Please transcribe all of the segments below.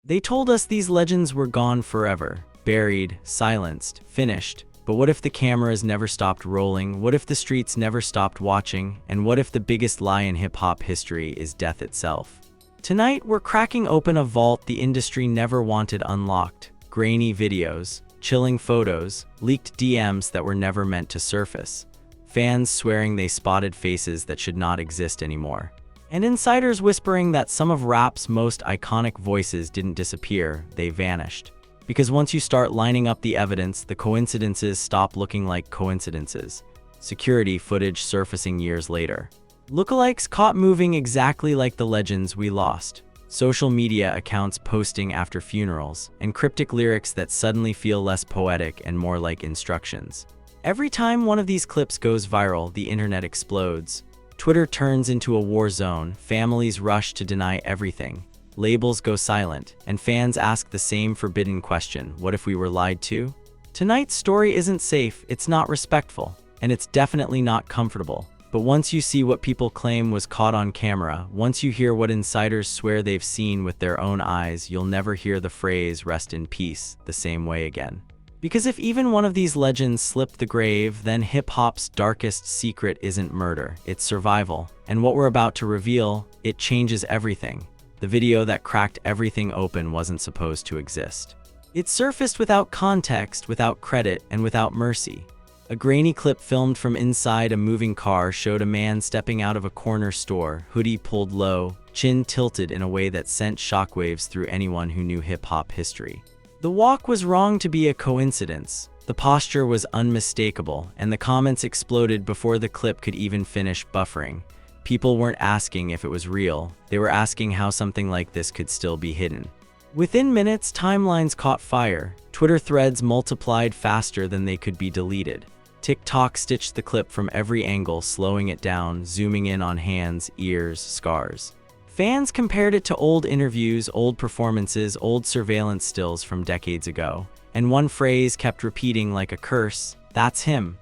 They told us these legends were gone forever, buried, silenced, finished. But what if the cameras never stopped rolling? What if the streets never stopped watching? And what if the biggest lie in hip-hop history is death itself? Tonight, we're cracking open a vault the industry never wanted unlocked. Grainy videos, chilling photos, leaked DMs that were never meant to surface. Fans swearing they spotted faces that should not exist anymore. And insiders whispering that some of rap's most iconic voices didn't disappear, they vanished. Because once you start lining up the evidence, the coincidences stop looking like coincidences. Security footage surfacing years later. Lookalikes caught moving exactly like the legends we lost. Social media accounts posting after funerals, and cryptic lyrics that suddenly feel less poetic and more like instructions. Every time one of these clips goes viral, the internet explodes. Twitter turns into a war zone, families rush to deny everything. Labels go silent, and fans ask the same forbidden question: what if we were lied to? Tonight's story isn't safe, it's not respectful, and it's definitely not comfortable. But once you see what people claim was caught on camera, once you hear what insiders swear they've seen with their own eyes, you'll never hear the phrase "rest in peace" the same way again. Because if even one of these legends slipped the grave, then hip-hop's darkest secret isn't murder, it's survival. And what we're about to reveal, it changes everything. The video that cracked everything open wasn't supposed to exist. It surfaced without context, without credit, and without mercy. A grainy clip filmed from inside a moving car showed a man stepping out of a corner store, hoodie pulled low, chin tilted in a way that sent shockwaves through anyone who knew hip-hop history. The walk was wrong to be a coincidence. The posture was unmistakable, and the comments exploded before the clip could even finish buffering. People weren't asking if it was real, they were asking how something like this could still be hidden. Within minutes, timelines caught fire. Twitter threads multiplied faster than they could be deleted. TikTok stitched the clip from every angle, slowing it down, zooming in on hands, ears, scars. Fans compared it to old interviews, old performances, old surveillance stills from decades ago. And one phrase kept repeating like a curse: "That's him."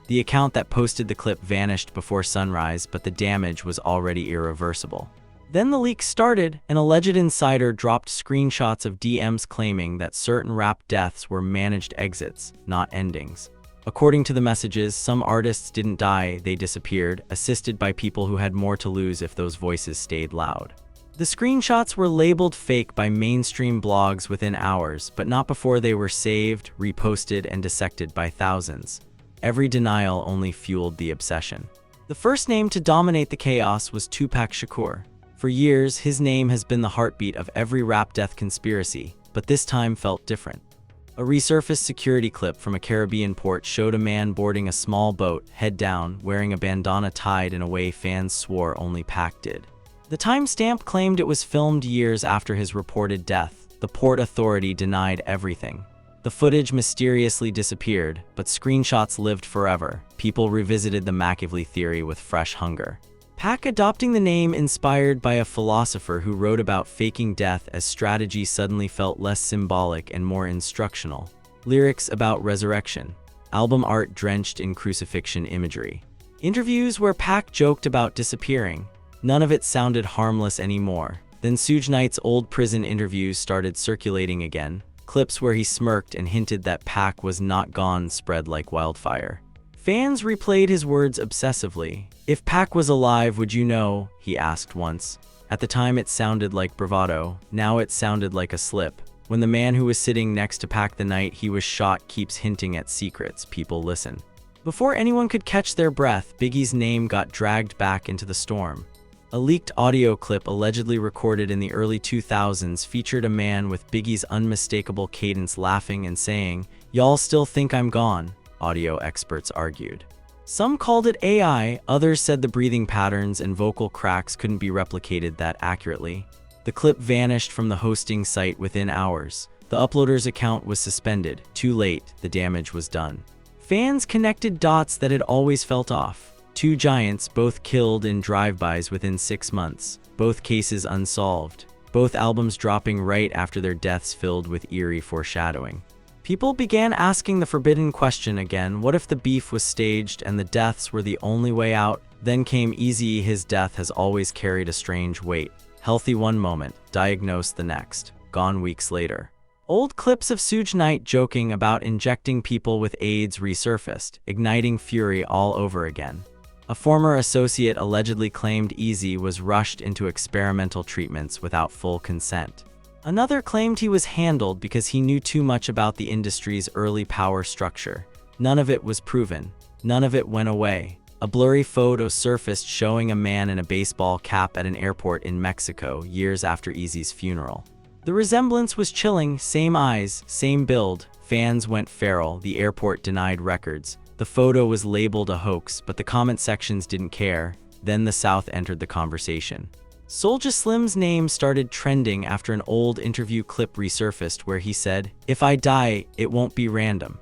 The account that posted the clip vanished before sunrise, but the damage was already irreversible. Then the leak started. An alleged insider dropped screenshots of DMs claiming that certain rap deaths were managed exits, not endings. According to the messages, some artists didn't die, they disappeared, assisted by people who had more to lose if those voices stayed loud. The screenshots were labeled fake by mainstream blogs within hours, but not before they were saved, reposted, and dissected by thousands. Every denial only fueled the obsession. The first name to dominate the chaos was Tupac Shakur. For years, his name has been the heartbeat of every rap death conspiracy, but this time felt different. A resurfaced security clip from a Caribbean port showed a man boarding a small boat, head down, wearing a bandana tied in a way fans swore only Pac did. The timestamp claimed it was filmed years after his reported death. The port authority denied everything. The footage mysteriously disappeared, but screenshots lived forever. People revisited the Machiavelli theory with fresh hunger. Pac adopting the name inspired by a philosopher who wrote about faking death as strategy suddenly felt less symbolic and more instructional. Lyrics about resurrection. Album art drenched in crucifixion imagery. Interviews where Pac joked about disappearing. None of it sounded harmless anymore. Then Suge Knight's old prison interviews started circulating again. Clips where he smirked and hinted that Pac was not gone spread like wildfire. Fans replayed his words obsessively. "If Pac was alive, would you know?" he asked once. At the time it sounded like bravado, now it sounded like a slip. When the man who was sitting next to Pac the night he was shot keeps hinting at secrets, people listen. Before anyone could catch their breath, Biggie's name got dragged back into the storm. A leaked audio clip allegedly recorded in the early 2000s featured a man with Biggie's unmistakable cadence laughing and saying, "Y'all still think I'm gone," audio experts argued. Some called it AI, others said the breathing patterns and vocal cracks couldn't be replicated that accurately. The clip vanished from the hosting site within hours. The uploader's account was suspended. Too late, the damage was done. Fans connected dots that had always felt off. Two giants, both killed in drive-bys within 6 months. Both cases unsolved. Both albums dropping right after their deaths filled with eerie foreshadowing. People began asking the forbidden question again: what if the beef was staged and the deaths were the only way out? Then came Eazy-E. His death has always carried a strange weight. Healthy one moment, diagnosed the next. gone weeks later. Old clips of Suge Knight joking about injecting people with AIDS resurfaced, igniting fury all over again. A former associate allegedly claimed Eazy was rushed into experimental treatments without full consent. Another claimed he was handled because he knew too much about the industry's early power structure. None of it was proven. None of it went away. A blurry photo surfaced showing a man in a baseball cap at an airport in Mexico years after Eazy's funeral. The resemblance was chilling, same eyes, same build. Fans went feral, the airport denied records. The photo was labeled a hoax, but the comment sections didn't care. Then the South entered the conversation. Soulja Slim's name started trending after an old interview clip resurfaced where he said, "If I die, it won't be random."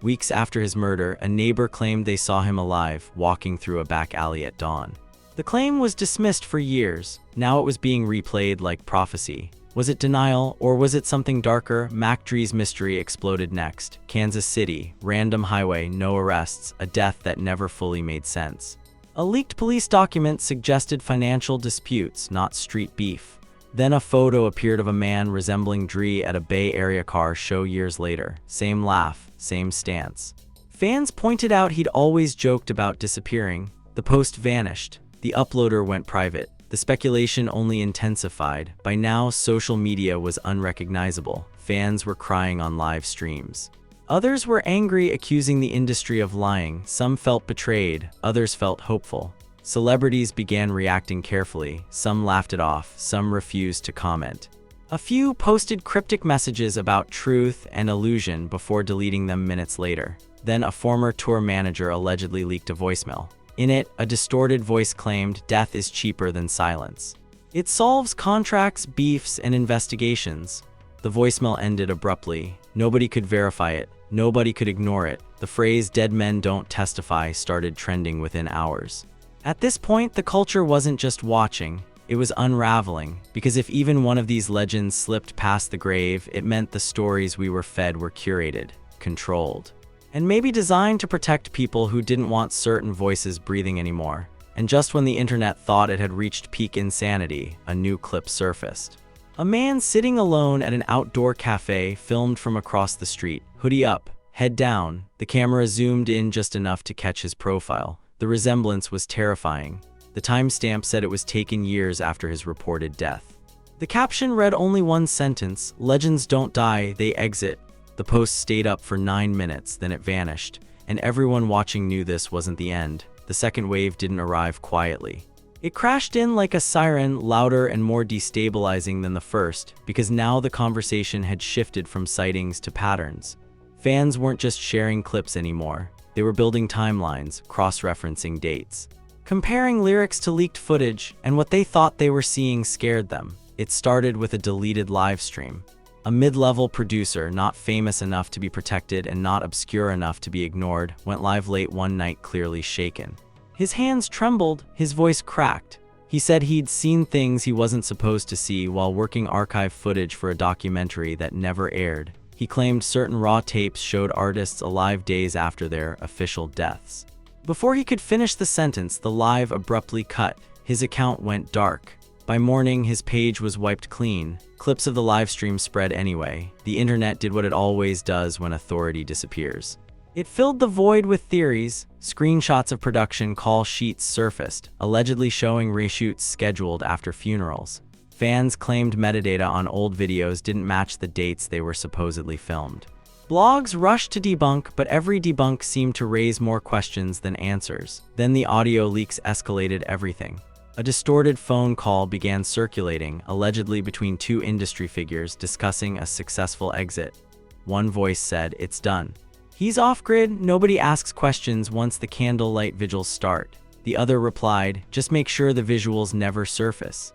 Weeks after his murder, a neighbor claimed they saw him alive, walking through a back alley at dawn. The claim was dismissed for years. Now it was being replayed like prophecy. Was it denial, or was it something darker? Mac Dre's mystery exploded next. Kansas City, random highway, no arrests, a death that never fully made sense. A leaked police document suggested financial disputes, not street beef. Then a photo appeared of a man resembling Dre at a Bay Area car show years later. Same laugh, same stance. Fans pointed out he'd always joked about disappearing. The post vanished. The uploader went private. The speculation only intensified. By now, social media was unrecognizable. Fans were crying on live streams. Others were angry, accusing the industry of lying. Some felt betrayed, others felt hopeful. Celebrities began reacting carefully. Some laughed it off, some refused to comment. A few posted cryptic messages about truth and illusion before deleting them minutes later. Then a former tour manager allegedly leaked a voicemail. In it, a distorted voice claimed, "Death is cheaper than silence. It solves contracts, beefs, and investigations." The voicemail ended abruptly. Nobody could verify it. Nobody could ignore it. The phrase "dead men don't testify" started trending within hours. At this point, the culture wasn't just watching, it was unraveling, because if even one of these legends slipped past the grave, it meant the stories we were fed were curated, controlled, and maybe designed to protect people who didn't want certain voices breathing anymore. And just when the internet thought it had reached peak insanity, a new clip surfaced. A man sitting alone at an outdoor cafe filmed from across the street, hoodie up, head down. The camera zoomed in just enough to catch his profile. The resemblance was terrifying. The timestamp said it was taken years after his reported death. The caption read only one sentence: "Legends don't die, they exit." The post stayed up for 9 minutes, then it vanished, and everyone watching knew this wasn't the end. The second wave didn't arrive quietly. It crashed in like a siren, louder and more destabilizing than the first, because now the conversation had shifted from sightings to patterns. Fans weren't just sharing clips anymore. They were building timelines, cross-referencing dates, comparing lyrics to leaked footage, and what they thought they were seeing scared them. It started with a deleted livestream. A mid-level producer, not famous enough to be protected and not obscure enough to be ignored, went live late one night, clearly shaken. His hands trembled, his voice cracked. He said he'd seen things he wasn't supposed to see while working archive footage for a documentary that never aired. He claimed certain raw tapes showed artists alive days after their official deaths. Before he could finish the sentence, the live abruptly cut. His account went dark. By morning, his page was wiped clean. Clips of the live stream spread anyway. The internet did what it always does when authority disappears. It filled the void with theories. Screenshots of production call sheets surfaced, allegedly showing reshoots scheduled after funerals. Fans claimed metadata on old videos didn't match the dates they were supposedly filmed. Blogs rushed to debunk, but every debunk seemed to raise more questions than answers. Then the audio leaks escalated everything. A distorted phone call began circulating, allegedly between two industry figures discussing a successful exit. One voice said, "It's done. He's off-grid, nobody asks questions once the candlelight vigils start." The other replied, "Just make sure the visuals never surface."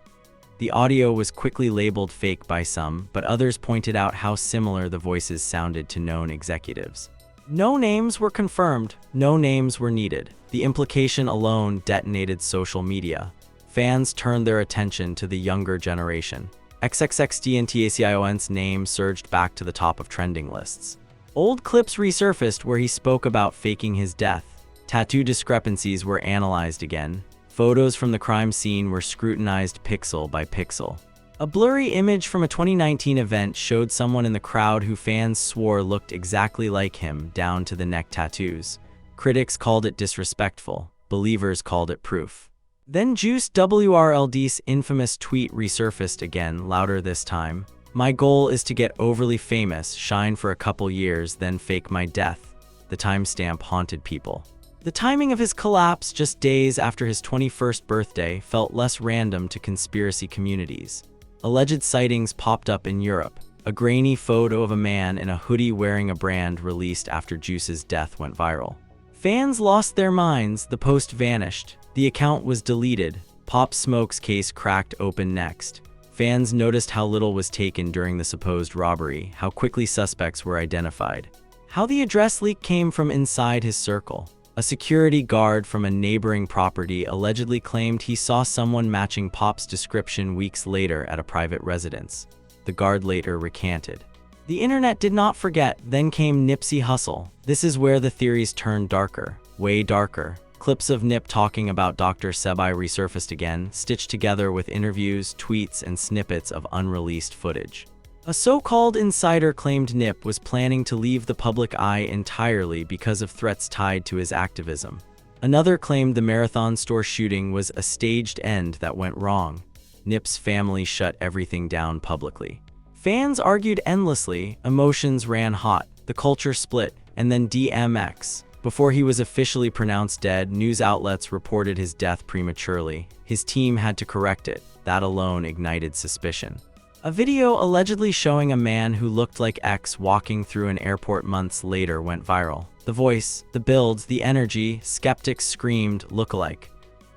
The audio was quickly labeled fake by some, but others pointed out how similar the voices sounded to known executives. No names were confirmed, no names were needed. The implication alone detonated social media. Fans turned their attention to the younger generation. XXXTentacion's name surged back to the top of trending lists. Old clips resurfaced where he spoke about faking his death. Tattoo discrepancies were analyzed again. Photos from the crime scene were scrutinized pixel by pixel. A blurry image from a 2019 event showed someone in the crowd who fans swore looked exactly like him, down to the neck tattoos. Critics called it disrespectful. Believers called it proof. Then Juice WRLD's infamous tweet resurfaced again, louder this time. "My goal is to get overly famous, shine for a couple years, then fake my death." The timestamp haunted people. The timing of his collapse, just days after his 21st birthday, felt less random to conspiracy communities. Alleged sightings popped up in Europe. A grainy photo of a man in a hoodie wearing a brand released after Juice's death went viral. Fans lost their minds, the post vanished. The account was deleted. Pop Smoke's case cracked open next. Fans noticed how little was taken during the supposed robbery, how quickly suspects were identified, how the address leak came from inside his circle. A security guard from a neighboring property allegedly claimed he saw someone matching Pop's description weeks later at a private residence. The guard later recanted. The internet did not forget. Then came Nipsey Hussle. This is where the theories turned darker, way darker. Clips of Nip talking about Dr. Sebi resurfaced again, stitched together with interviews, tweets, and snippets of unreleased footage. A so-called insider claimed Nip was planning to leave the public eye entirely because of threats tied to his activism. Another claimed the Marathon store shooting was a staged end that went wrong. Nip's family shut everything down publicly. Fans argued endlessly, emotions ran hot, the culture split, and then DMX. Before he was officially pronounced dead, news outlets reported his death prematurely. His team had to correct it. That alone ignited suspicion. A video allegedly showing a man who looked like X walking through an airport months later went viral. The voice, the build, the energy, skeptics screamed lookalike.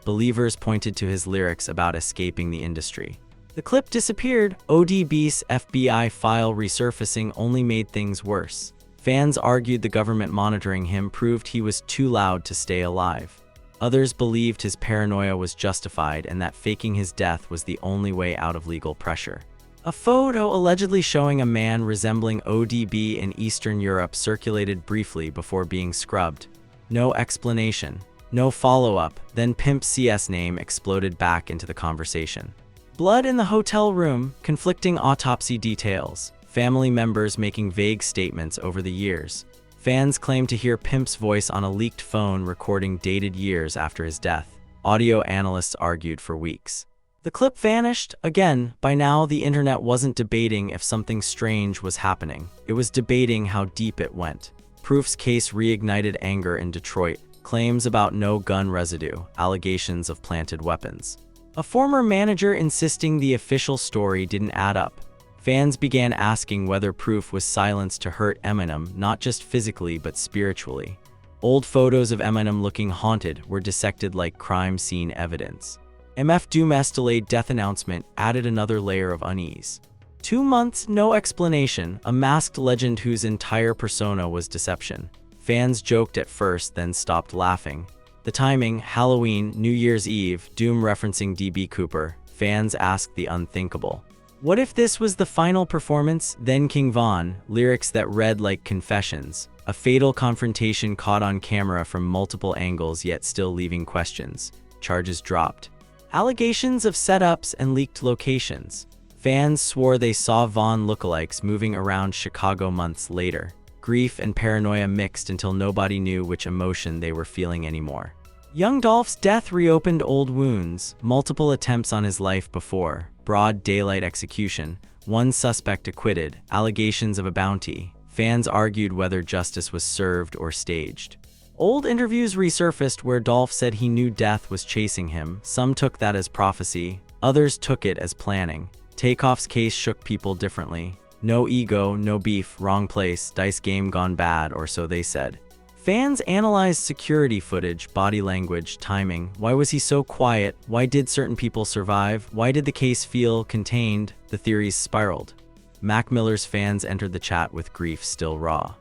Believers pointed to his lyrics about escaping the industry. The clip disappeared. ODB's FBI file resurfacing only made things worse. Fans argued the government monitoring him proved he was too loud to stay alive. Others believed his paranoia was justified and that faking his death was the only way out of legal pressure. A photo allegedly showing a man resembling ODB in Eastern Europe circulated briefly before being scrubbed. No explanation, no follow-up, then Pimp CS name exploded back into the conversation. Blood in the hotel room, conflicting autopsy details, family members making vague statements over the years. Fans claim to hear Pimp's voice on a leaked phone recording dated years after his death. Audio analysts argued for weeks. The clip vanished. Again, by now the internet wasn't debating if something strange was happening. It was debating how deep it went. Proof's case reignited anger in Detroit. Claims about no gun residue, allegations of planted weapons. A former manager insisting the official story didn't add up. Fans began asking whether Proof was silenced to hurt Eminem, not just physically but spiritually. Old photos of Eminem looking haunted were dissected like crime scene evidence. MF Doom's delayed death announcement added another layer of unease. 2 months, no explanation, a masked legend whose entire persona was deception. Fans joked at first, then stopped laughing. The timing, Halloween, New Year's Eve, Doom referencing DB Cooper. Fans asked the unthinkable. What if this was the final performance? Then King Von, lyrics that read like confessions. A fatal confrontation caught on camera from multiple angles yet still leaving questions. Charges dropped. Allegations of setups and leaked locations. Fans swore they saw Vaughn lookalikes moving around Chicago months later. Grief and paranoia mixed until nobody knew which emotion they were feeling anymore. Young Dolph's death reopened old wounds, multiple attempts on his life before, broad daylight execution, one suspect acquitted, allegations of a bounty. Fans argued whether justice was served or staged. Old interviews resurfaced where Dolph said he knew death was chasing him. Some took that as prophecy, others took it as planning. Takeoff's case shook people differently. No ego, no beef, wrong place, dice game gone bad, or so they said. Fans analyzed security footage, body language, timing. Why was he so quiet? Why did certain people survive? Why did the case feel contained? The theories spiraled. Mac Miller's fans entered the chat with grief still raw.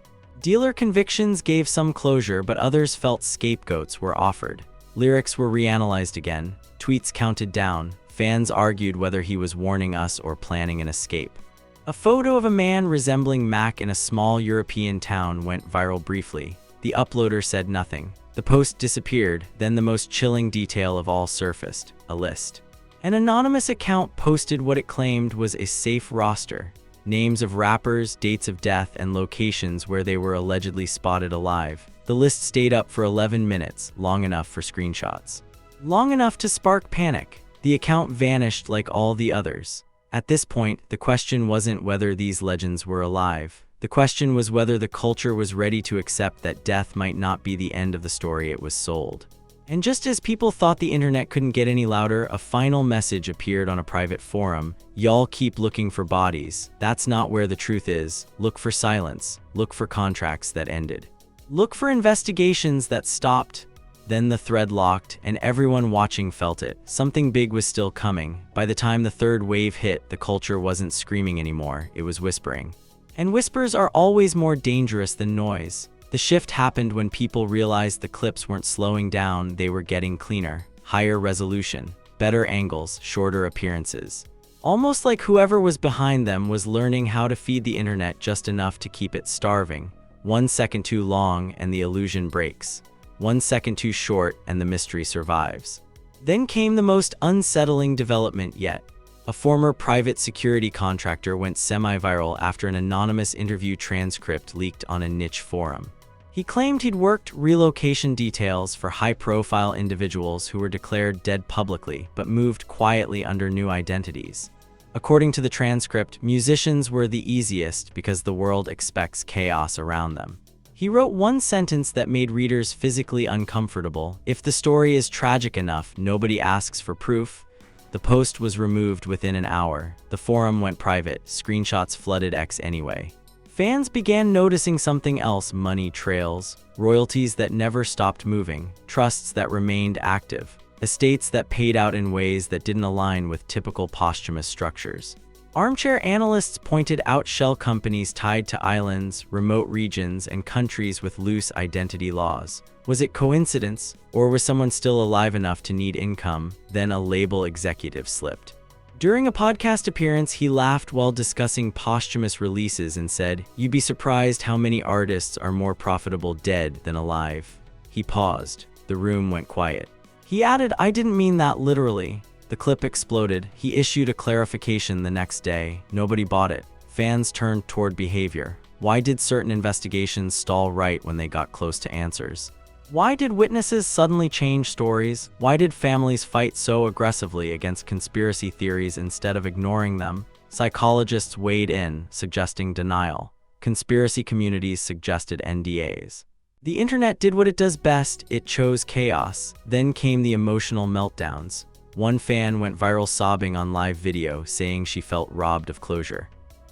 Dealer convictions gave some closure, but others felt scapegoats were offered. Lyrics were reanalyzed again, tweets counted down. Fans argued whether he was warning us or planning an escape. A photo of a man resembling Mac in a small European town went viral briefly. The uploader said nothing. The post disappeared, then the most chilling detail of all surfaced, a list. An anonymous account posted what it claimed was a safe roster: names of rappers, dates of death, and locations where they were allegedly spotted alive. The list stayed up for 11 minutes, long enough for screenshots. Long enough to spark panic. The account vanished like all the others. At this point, the question wasn't whether these legends were alive. The question was whether the culture was ready to accept that death might not be the end of the story it was sold. And just as people thought the internet couldn't get any louder, a final message appeared on a private forum. Y'all keep looking for bodies. That's not where the truth is. Look for silence. Look for contracts that ended. Look for investigations that stopped. Then the thread locked, and everyone watching felt it. Something big was still coming. By the time the third wave hit, the culture wasn't screaming anymore, it was whispering. And whispers are always more dangerous than noise. The shift happened when people realized the clips weren't slowing down, they were getting cleaner, higher resolution, better angles, shorter appearances. Almost like whoever was behind them was learning how to feed the internet just enough to keep it starving. 1 second too long and the illusion breaks. 1 second too short and the mystery survives. Then came the most unsettling development yet. A former private security contractor went semi-viral after an anonymous interview transcript leaked on a niche forum. He claimed he'd worked relocation details for high-profile individuals who were declared dead publicly but moved quietly under new identities. According to the transcript, musicians were the easiest because the world expects chaos around them. He wrote one sentence that made readers physically uncomfortable: "If the story is tragic enough, nobody asks for proof." The post was removed within an hour. The forum went private. Screenshots flooded X anyway. Fans began noticing something else: money trails, royalties that never stopped moving, trusts that remained active, estates that paid out in ways that didn't align with typical posthumous structures. Armchair analysts pointed out shell companies tied to islands, remote regions, and countries with loose identity laws. Was it coincidence, or was someone still alive enough to need income? Then a label executive slipped. During a podcast appearance, he laughed while discussing posthumous releases and said, "You'd be surprised how many artists are more profitable dead than alive." He paused. The room went quiet. He added, "I didn't mean that literally." The clip exploded. He issued a clarification the next day. Nobody bought it. Fans turned toward behavior. Why did certain investigations stall right when they got close to answers? Why did witnesses suddenly change stories? Why did families fight so aggressively against conspiracy theories instead of ignoring them? Psychologists weighed in, suggesting denial. Conspiracy communities suggested NDAs. The internet did what it does best: it chose chaos. Then came the emotional meltdowns. One fan went viral sobbing on live video, saying she felt robbed of closure.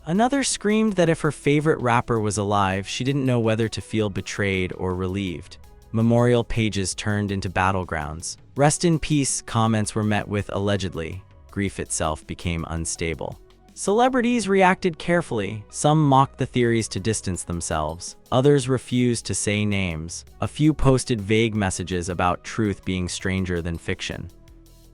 Another screamed that if her favorite rapper was alive, she didn't know whether to feel betrayed or relieved. Memorial pages turned into battlegrounds. Rest in peace comments were met with allegedly. Grief itself became unstable. Celebrities reacted carefully. Some mocked the theories to distance themselves. Others refused to say names. A few posted vague messages about truth being stranger than fiction.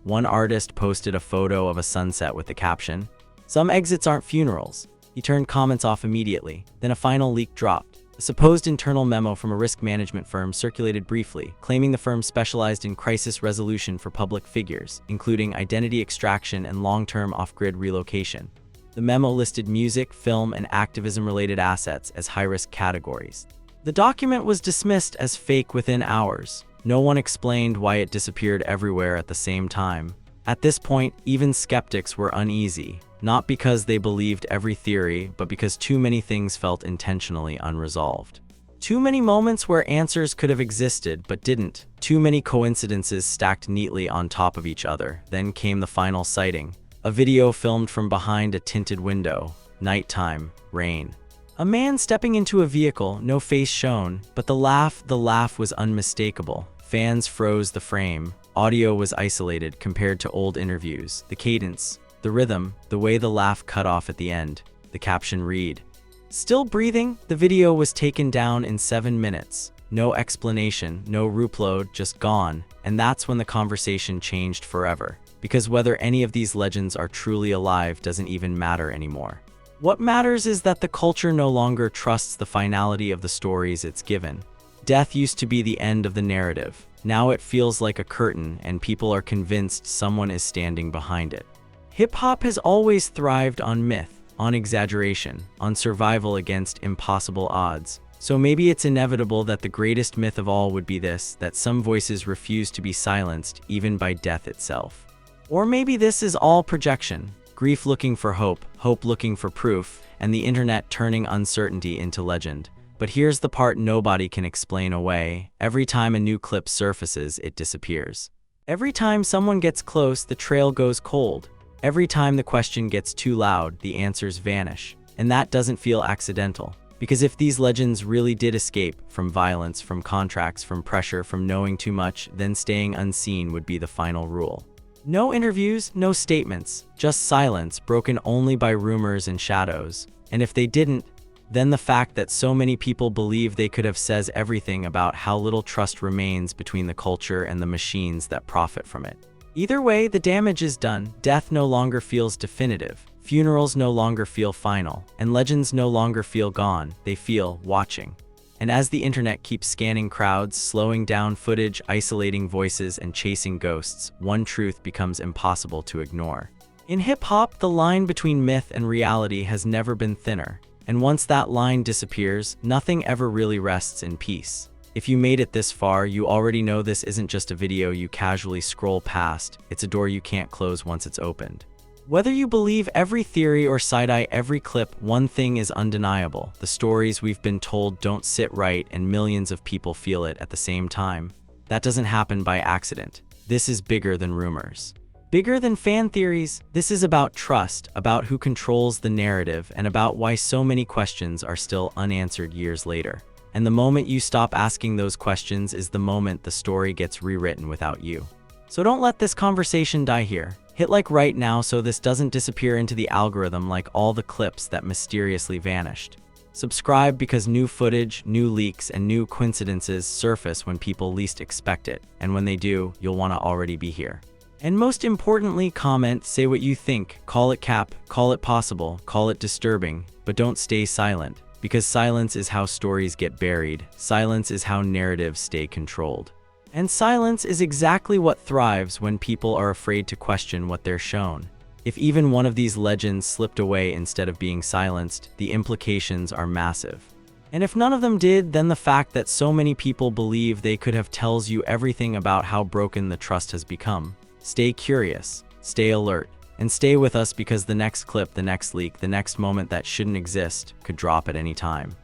One artist posted a photo of a sunset with the caption, "Some exits aren't funerals." He turned comments off immediately. Then a final leak dropped. A supposed internal memo from a risk management firm circulated briefly, claiming the firm specialized in crisis resolution for public figures, including identity extraction and long-term off-grid relocation. The memo listed music, film, and activism-related assets as high-risk categories. The document was dismissed as fake within hours. No one explained why it disappeared everywhere at the same time. At this point, even skeptics were uneasy, not because they believed every theory, but because too many things felt intentionally unresolved. Too many moments where answers could have existed but didn't. Too many coincidences stacked neatly on top of each other. Then came the final sighting. A video filmed from behind a tinted window. Nighttime, rain. A man stepping into a vehicle, no face shown, but the laugh was unmistakable. Fans froze the frame. Audio was isolated compared to old interviews. The cadence, the rhythm, the way the laugh cut off at the end. The caption read, "Still breathing?" The video was taken down in 7 minutes. No explanation, no reupload, just gone. And that's when the conversation changed forever. Because whether any of these legends are truly alive doesn't even matter anymore. What matters is that the culture no longer trusts the finality of the stories it's given. Death used to be the end of the narrative. Now it feels like a curtain, and people are convinced someone is standing behind it. Hip-hop has always thrived on myth, on exaggeration, on survival against impossible odds. So maybe it's inevitable that the greatest myth of all would be this, that some voices refuse to be silenced, even by death itself. Or maybe this is all projection, grief looking for hope, hope looking for proof, and the internet turning uncertainty into legend. But here's the part nobody can explain away. Every time a new clip surfaces, it disappears. Every time someone gets close, the trail goes cold. Every time the question gets too loud, the answers vanish. And that doesn't feel accidental. Because if these legends really did escape from violence, from contracts, from pressure, from knowing too much, then staying unseen would be the final rule. No interviews, no statements, just silence broken only by rumors and shadows. And if they didn't, then the fact that so many people believe they could have says everything about how little trust remains between the culture and the machines that profit from it. Either way, the damage is done. Death no longer feels definitive. Funerals no longer feel final. And legends no longer feel gone. They feel watching. And as the internet keeps scanning crowds, slowing down footage, isolating voices, and chasing ghosts, one truth becomes impossible to ignore. In hip-hop, the line between myth and reality has never been thinner. And once that line disappears, nothing ever really rests in peace. If you made it this far, you already know this isn't just a video you casually scroll past, it's a door you can't close once it's opened. Whether you believe every theory or side-eye every clip, one thing is undeniable. The stories we've been told don't sit right, and millions of people feel it at the same time. That doesn't happen by accident. This is bigger than rumors. Bigger than fan theories, this is about trust, about who controls the narrative, and about why so many questions are still unanswered years later. And the moment you stop asking those questions is the moment the story gets rewritten without you. So don't let this conversation die here. Hit like right now so this doesn't disappear into the algorithm like all the clips that mysteriously vanished. Subscribe because new footage, new leaks, and new coincidences surface when people least expect it. And when they do, you'll want to already be here. And most importantly, comment, say what you think, call it cap, call it possible, call it disturbing, but don't stay silent. Because silence is how stories get buried. Silence is how narratives stay controlled. And silence is exactly what thrives when people are afraid to question what they're shown. If even one of these legends slipped away instead of being silenced, the implications are massive. And if none of them did, then the fact that so many people believe they could have tells you everything about how broken the trust has become. Stay curious, stay alert, and stay with us because the next clip, the next leak, the next moment that shouldn't exist could drop at any time.